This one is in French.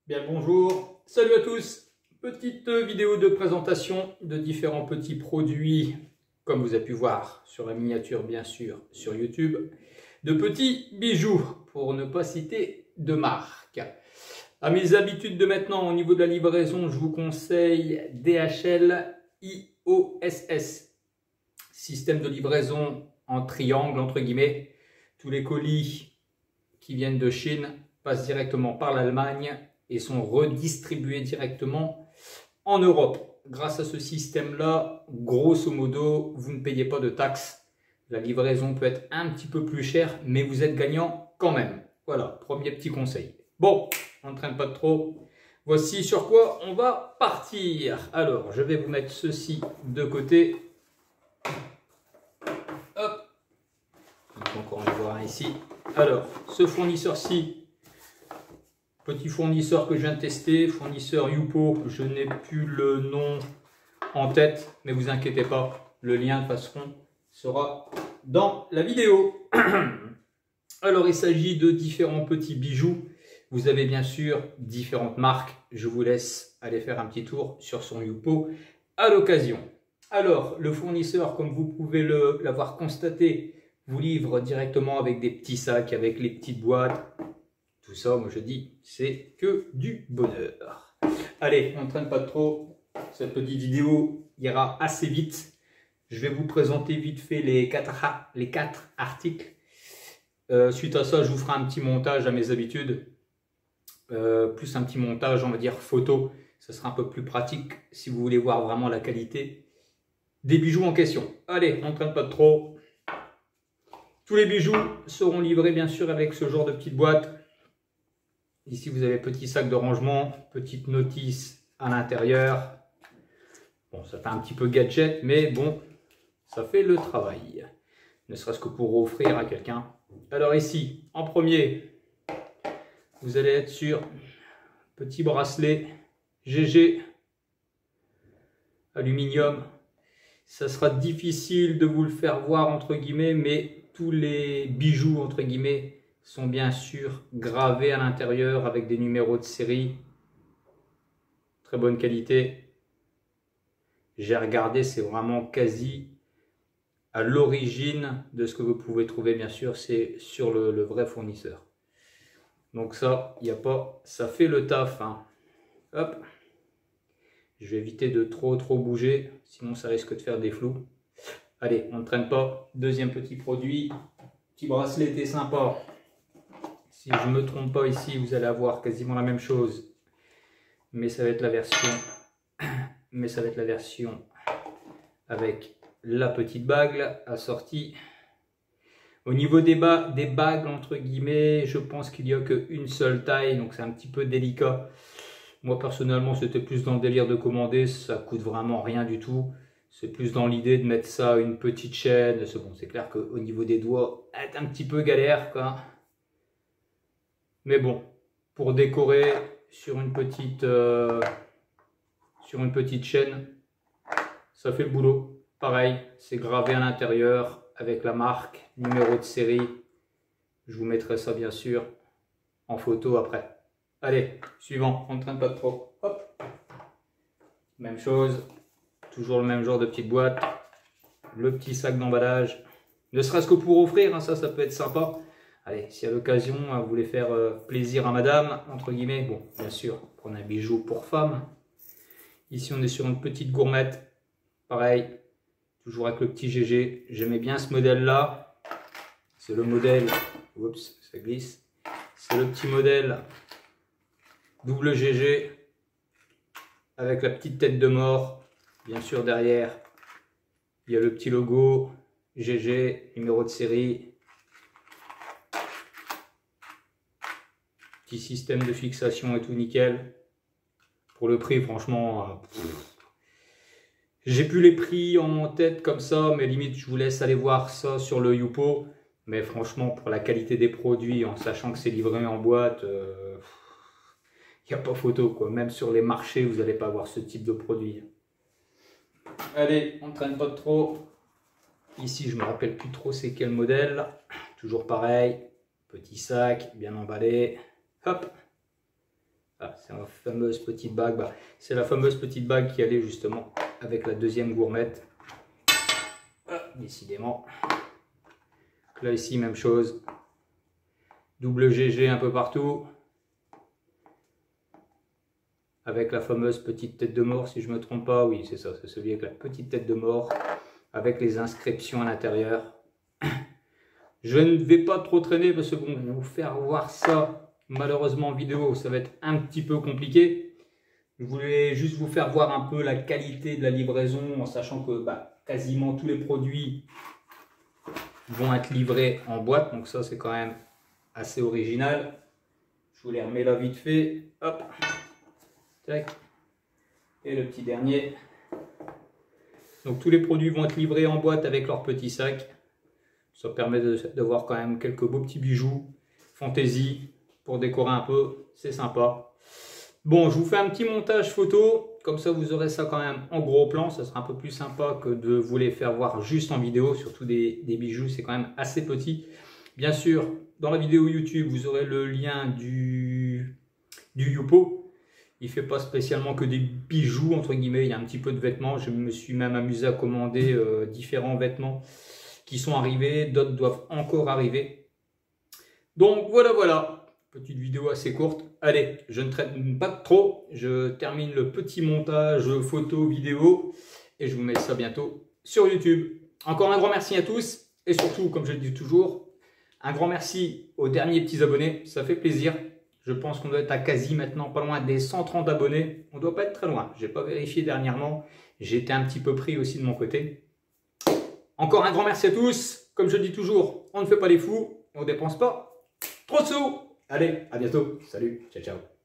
Bien le bonjour, salut à tous. Petite vidéo de présentation de différents petits produits, comme vous avez pu voir sur la miniature bien sûr sur YouTube, de petits bijoux, pour ne pas citer de marque. À mes habitudes de maintenant, au niveau de la livraison, je vous conseille DHL IOSS. Système de livraison en triangle, entre guillemets. Tous les colis qui viennent de Chine passent directement par l'Allemagne et sont redistribués directement en Europe. Grâce à ce système-là, grosso modo, vous ne payez pas de taxes. La livraison peut être un petit peu plus chère, mais vous êtes gagnant quand même. Voilà, premier petit conseil. Bon, on ne traîne pas trop. Voici sur quoi on va partir. Alors, je vais vous mettre ceci de côté. Hop. Donc, on va voir un ici. Alors, ce fournisseur-ci, petit fournisseur que je viens de tester, fournisseur Youpo, je n'ai plus le nom en tête, mais vous inquiétez pas, le lien de toute façon sera dans la vidéo. Alors il s'agit de différents petits bijoux, vous avez bien sûr différentes marques, je vous laisse aller faire un petit tour sur son Youpo à l'occasion. Alors le fournisseur, comme vous pouvez l'avoir constaté, vous livre directement avec des petits sacs, avec les petites boîtes. Tout ça, moi je dis, c'est que du bonheur. Allez, on ne traîne pas trop. Cette petite vidéo ira assez vite. Je vais vous présenter vite fait les quatre articles. Suite à ça, je vous ferai un petit montage à mes habitudes. Plus un petit montage, on va dire, photo. Ça sera un peu plus pratique si vous voulez voir vraiment la qualité des bijoux en question. Allez, on ne traîne pas trop. Tous les bijoux seront livrés bien sûr avec ce genre de petite boîte. Ici, vous avez petit sac de rangement, petite notice à l'intérieur. Bon, ça fait un petit peu gadget, mais bon, ça fait le travail. Ne serait-ce que pour offrir à quelqu'un. Alors ici, en premier, vous allez être sur petit bracelet GG aluminium. Ça sera difficile de vous le faire voir entre guillemets, mais tous les bijoux entre guillemets sont bien sûr gravés à l'intérieur avec des numéros de série. Très bonne qualité. J'ai regardé, c'est vraiment quasi à l'origine de ce que vous pouvez trouver, bien sûr, c'est sur le vrai fournisseur. Donc ça, il n'y a pas, ça fait le taf. Hein. Hop. Je vais éviter de trop bouger, sinon ça risque de faire des flous. Allez, on ne traîne pas. Deuxième petit produit. Petit bracelet était sympa. Si je ne me trompe pas ici, vous allez avoir quasiment la même chose. Mais ça va être la version, avec la petite bague assortie. Au niveau des bagues, entre guillemets, je pense qu'il n'y a qu'une seule taille, donc c'est un petit peu délicat. Moi personnellement, c'était plus dans le délire de commander, ça coûte vraiment rien du tout. C'est plus dans l'idée de mettre ça à une petite chaîne. Bon, c'est clair qu'au niveau des doigts, c'est un petit peu galère, quoi. Mais bon, pour décorer sur une petite chaîne, ça fait le boulot. Pareil, c'est gravé à l'intérieur avec la marque, numéro de série. Je vous mettrai ça bien sûr en photo après. Allez, suivant, on ne traîne pas trop. Hop. Même chose, toujours le même genre de petite boîte. Le petit sac d'emballage. Ne serait-ce que pour offrir, hein, ça peut être sympa. Allez, si à l'occasion, vous voulez faire plaisir à madame, entre guillemets, bon, bien sûr, prenez un bijou pour femme. Ici, on est sur une petite gourmette. Pareil, toujours avec le petit GG. J'aimais bien ce modèle-là. C'est le modèle, oups, ça glisse. C'est le petit modèle double GG avec la petite tête de mort. Bien sûr, derrière, il y a le petit logo GG, numéro de série. Petit système de fixation et tout nickel. Pour le prix, franchement, j'ai plus les prix en tête comme ça, mais limite, je vous laisse aller voir ça sur le Youpo. Mais franchement, pour la qualité des produits, en sachant que c'est livré en boîte, il n'y a pas photo, quoi. Même sur les marchés, vous n'allez pas avoir ce type de produit. Allez, on ne traîne pas trop. Ici, je ne me rappelle plus trop c'est quel modèle. Toujours pareil, petit sac, bien emballé. Hop, Ah, c'est la fameuse petite bague. Bah, c'est la fameuse petite bague qui allait justement avec la deuxième gourmette. Ah, décidément. Là ici, même chose. Double GG un peu partout. Avec la fameuse petite tête de mort, si je ne me trompe pas. Oui, c'est ça, c'est celui avec la petite tête de mort. Avec les inscriptions à l'intérieur. Je ne vais pas trop traîner parce que bon, vous faire voir ça malheureusement en vidéo, ça va être un petit peu compliqué. Je voulais juste vous faire voir un peu la qualité de la livraison en sachant que quasiment tous les produits vont être livrés en boîte. Donc ça, c'est quand même assez original. Je vous les remets là vite fait. Hop. Tac. Et le petit dernier. Donc tous les produits vont être livrés en boîte avec leur petit sac. Ça permet de voir quand même quelques beaux petits bijoux. Fantaisie pour décorer un peu. C'est sympa. Bon, je vous fais un petit montage photo. Comme ça, vous aurez ça quand même en gros plan. Ça sera un peu plus sympa que de vous les faire voir juste en vidéo. Surtout des bijoux, c'est quand même assez petit. Bien sûr, dans la vidéo YouTube, vous aurez le lien du Youpo. Il ne fait pas spécialement que des bijoux, entre guillemets. Il y a un petit peu de vêtements. Je me suis même amusé à commander différents vêtements qui sont arrivés. D'autres doivent encore arriver. Donc voilà. Petite vidéo assez courte. Allez, je ne traîne pas trop. Je termine le petit montage photo, vidéo. Et je vous mets ça bientôt sur YouTube. Encore un grand merci à tous. Et surtout, comme je le dis toujours, un grand merci aux derniers petits abonnés. Ça fait plaisir. Je pense qu'on doit être à quasi maintenant, pas loin des 130 abonnés. On ne doit pas être très loin. Je n'ai pas vérifié dernièrement. J'étais un petit peu pris aussi de mon côté. Encore un grand merci à tous. Comme je dis toujours, on ne fait pas les fous. On ne dépense pas trop de sous. Allez, à bientôt. Salut, ciao, ciao.